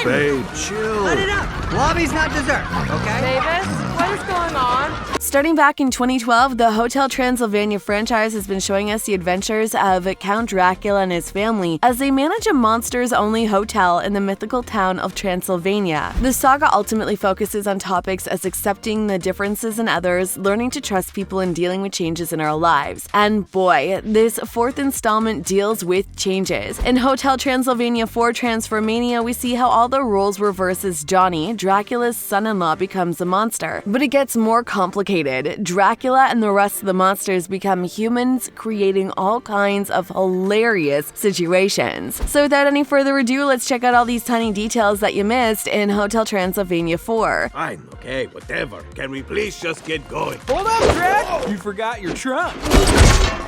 Babe, chill. Cut it up. Lobby's not dessert, okay? Mavis, what is going on? Starting back in 2012, the Hotel Transylvania franchise has been showing us the adventures of Count Dracula and his family as they manage a monsters-only hotel in the mythical town of Transylvania. The saga ultimately focuses on topics as accepting the differences in others, learning to trust people, and dealing with changes in our lives. And boy, this fourth installment deals with changes. In Hotel Transylvania 4 Transformania, we see how all the roles reverse as Johnny, Dracula's son-in-law, becomes a monster. But it gets more complicated. Dracula and the rest of the monsters become humans, creating all kinds of hilarious situations. So without any further ado, let's check out all these tiny details that you missed in Hotel Transylvania 4. Fine, okay, whatever. Can we please just get going? Hold up, Drac! You forgot your trunk.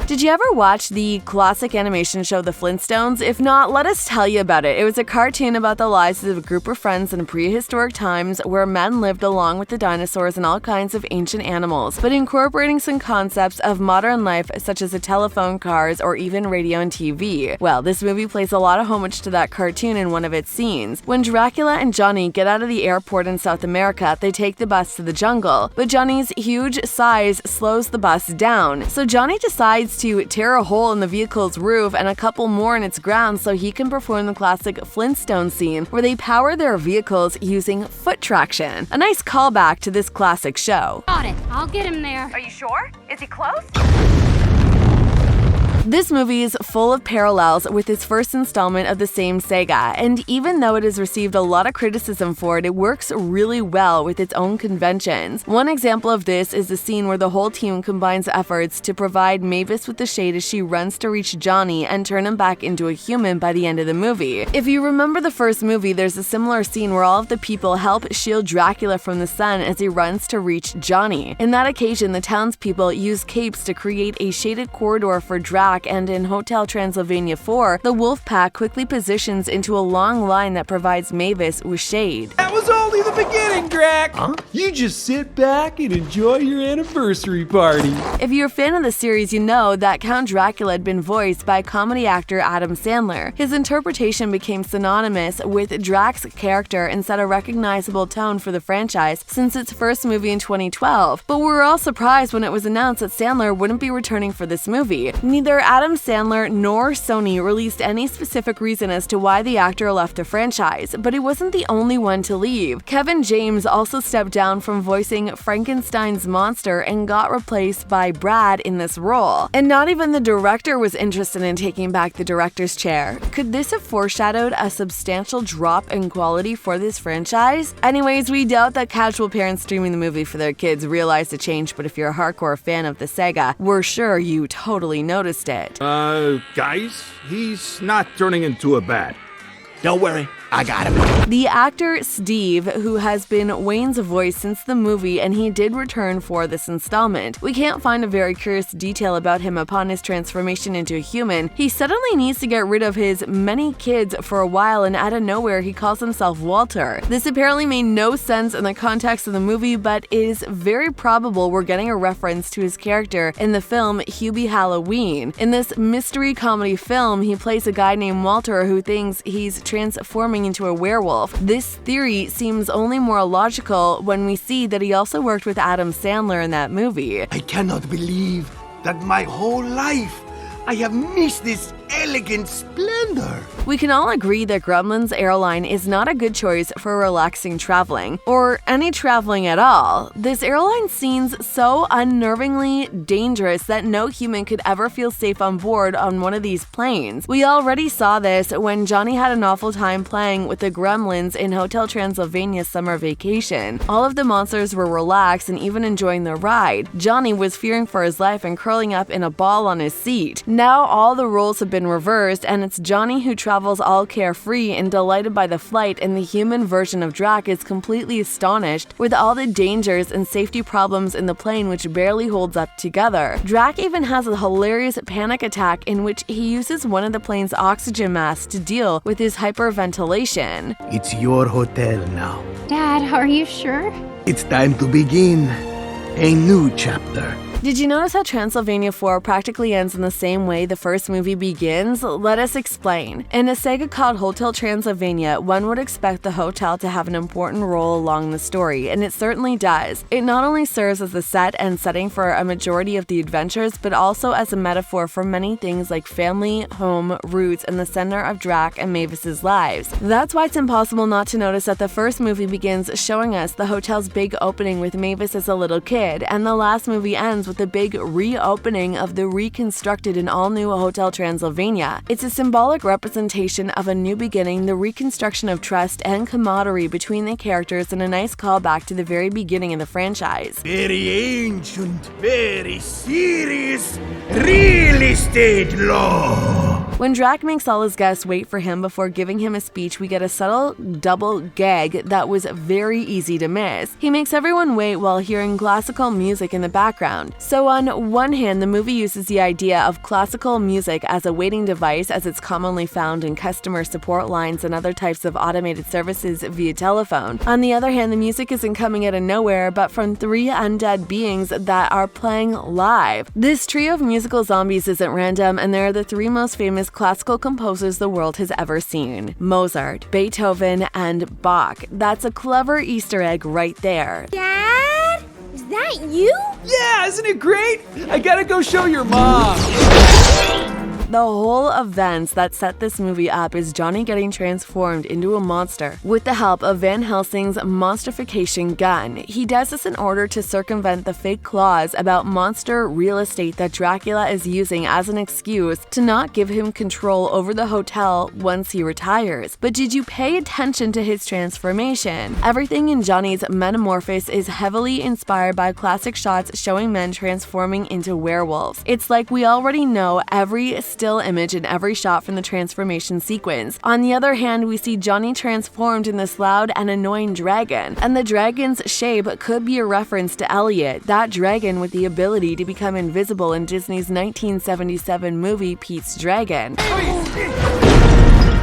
Did you ever watch the classic animation show The Flintstones? If not, let us tell you about it. It was a cartoon about the lives of a group of friends in prehistoric times where men lived along with the dinosaurs and all kinds of ancient animals, but incorporating some concepts of modern life such as a telephone, cars, or even radio and TV. Well, this movie plays a lot of homage to that cartoon in one of its scenes. When Dracula and Johnny get out of the airport in South America, they take the bus to the jungle, but Johnny's huge size slows the bus down. So Johnny decides to tear a hole in the vehicle's roof and a couple more in its ground so he can perform the classic Flintstone scene where they power their vehicles using foot traction. A nice callback to this classic show. Got it. I'll get him there. Are you sure? Is he close? This movie is full of parallels with its first installment of the same saga, and even though it has received a lot of criticism for it, it works really well with its own conventions. One example of this is the scene where the whole team combines efforts to provide Mavis with the shade as she runs to reach Johnny and turn him back into a human by the end of the movie. If you remember the first movie, there's a similar scene where all of the people help shield Dracula from the sun as he runs to reach Johnny. In that occasion, the townspeople use capes to create a shaded corridor for Drac, and in Hotel Transylvania 4, the wolf pack quickly positions into a long line that provides Mavis with shade. That was only the beginning, Drac! Huh? You just sit back and enjoy your anniversary party. If you're a fan of the series, you know that Count Dracula had been voiced by comedy actor Adam Sandler. His interpretation became synonymous with Drac's character and set a recognizable tone for the franchise since its first movie in 2012. But we were all surprised when it was announced that Sandler wouldn't be returning for this movie. Neither Adam Sandler nor Sony released any specific reason as to why the actor left the franchise, but he wasn't the only one to leave. Kevin James also stepped down from voicing Frankenstein's monster and got replaced by Brad in this role. And not even the director was interested in taking back the director's chair. Could this have foreshadowed a substantial drop in quality for this franchise? Anyways, we doubt that casual parents streaming the movie for their kids realized the change, but if you're a hardcore fan of the saga, we're sure you totally noticed it. Guys, he's not turning into a bat. Don't worry, I got him. The actor Steve, who has been Wayne's voice since the movie, and he did return for this installment. We can't find a very curious detail about him upon his transformation into a human. He suddenly needs to get rid of his many kids for a while, and out of nowhere he calls himself Walter. This apparently made no sense in the context of the movie, but it is very probable we're getting a reference to his character in the film Hubie Halloween. In this mystery comedy film, he plays a guy named Walter who thinks he's transforming into a werewolf. This theory seems only more logical when we see that he also worked with Adam Sandler in that movie. I cannot believe that my whole life I have missed this elegant splendor. We can all agree that Gremlins Airline is not a good choice for relaxing traveling, or any traveling at all. This airline seems so unnervingly dangerous that no human could ever feel safe on board on one of these planes. We already saw this when Johnny had an awful time playing with the Gremlins in Hotel Transylvania's summer vacation. All of the monsters were relaxed and even enjoying the ride. Johnny was fearing for his life and curling up in a ball on his seat. Now all the roles have been reversed, and it's Johnny who travels all carefree and delighted by the flight, and the human version of Drac is completely astonished with all the dangers and safety problems in the plane, which barely holds up together. Drac even has a hilarious panic attack in which he uses one of the plane's oxygen masks to deal with his hyperventilation. It's your hotel now. Dad, are you sure? It's time to begin a new chapter. Did you notice how Transylvania 4 practically ends in the same way the first movie begins? Let us explain. In a saga called Hotel Transylvania, one would expect the hotel to have an important role along the story, and it certainly does. It not only serves as the set and setting for a majority of the adventures, but also as a metaphor for many things like family, home, roots, and the center of Drac and Mavis's lives. That's why it's impossible not to notice that the first movie begins showing us the hotel's big opening with Mavis as a little kid, and the last movie ends with the big reopening of the reconstructed and all-new Hotel Transylvania. It's a symbolic representation of a new beginning, the reconstruction of trust and camaraderie between the characters, and a nice callback to the very beginning of the franchise. Very ancient, very serious real estate law. When Drac makes all his guests wait for him before giving him a speech, we get a subtle double gag that was very easy to miss. He makes everyone wait while hearing classical music in the background. So on one hand, the movie uses the idea of classical music as a waiting device, as it's commonly found in customer support lines and other types of automated services via telephone. On the other hand, the music isn't coming out of nowhere, but from three undead beings that are playing live. This trio of musical zombies isn't random, and they're the three most famous classical composers the world has ever seen: Mozart, Beethoven, and Bach. That's a clever Easter egg right there. Dad? Is that you? Yeah, isn't it great? I gotta go show your mom. The whole events that set this movie up is Johnny getting transformed into a monster with the help of Van Helsing's monsterification gun. He does this in order to circumvent the fake clause about monster real estate that Dracula is using as an excuse to not give him control over the hotel once he retires. But did you pay attention to his transformation? Everything in Johnny's metamorphosis is heavily inspired by classic shots showing men transforming into werewolves. It's like we already know every still image in every shot from the transformation sequence. On the other hand, we see Johnny transformed in this loud and annoying dragon, and the dragon's shape could be a reference to Elliot, that dragon with the ability to become invisible in Disney's 1977 movie Pete's Dragon.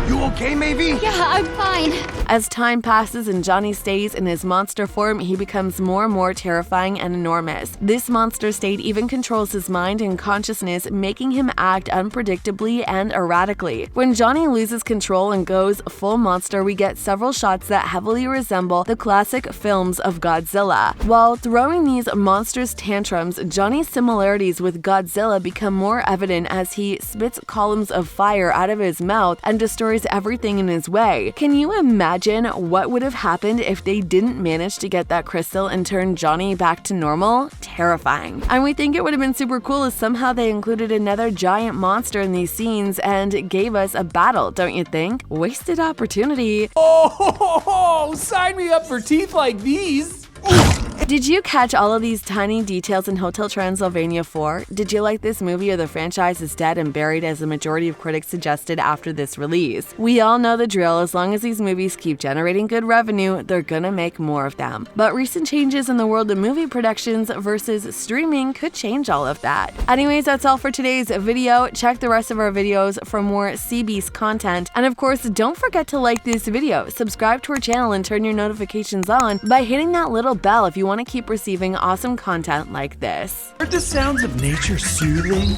You okay, Maeve? Yeah, I'm fine. As time passes and Johnny stays in his monster form, he becomes more and more terrifying and enormous. This monster state even controls his mind and consciousness, making him act unpredictably and erratically. When Johnny loses control and goes full monster, we get several shots that heavily resemble the classic films of Godzilla. While throwing these monstrous tantrums, Johnny's similarities with Godzilla become more evident as he spits columns of fire out of his mouth and destroys everything in his way. Can you imagine what would have happened if they didn't manage to get that crystal and turn Johnny back to normal? Terrifying. And we think it would have been super cool if somehow they included another giant monster in these scenes and gave us a battle, don't you think? Wasted opportunity. Oh, sign me up for teeth like these. Did you catch all of these tiny details in Hotel Transylvania 4? Did you like this movie, or the franchise is dead and buried as the majority of critics suggested after this release? We all know the drill. As long as these movies keep generating good revenue, they're gonna make more of them. But recent changes in the world of movie productions versus streaming could change all of that. Anyways, that's all for today's video. Check the rest of our videos for more CB's content. And of course, don't forget to like this video, subscribe to our channel, and turn your notifications on by hitting that little bell if you want to keep receiving awesome content like this. Aren't the sounds of nature soothing?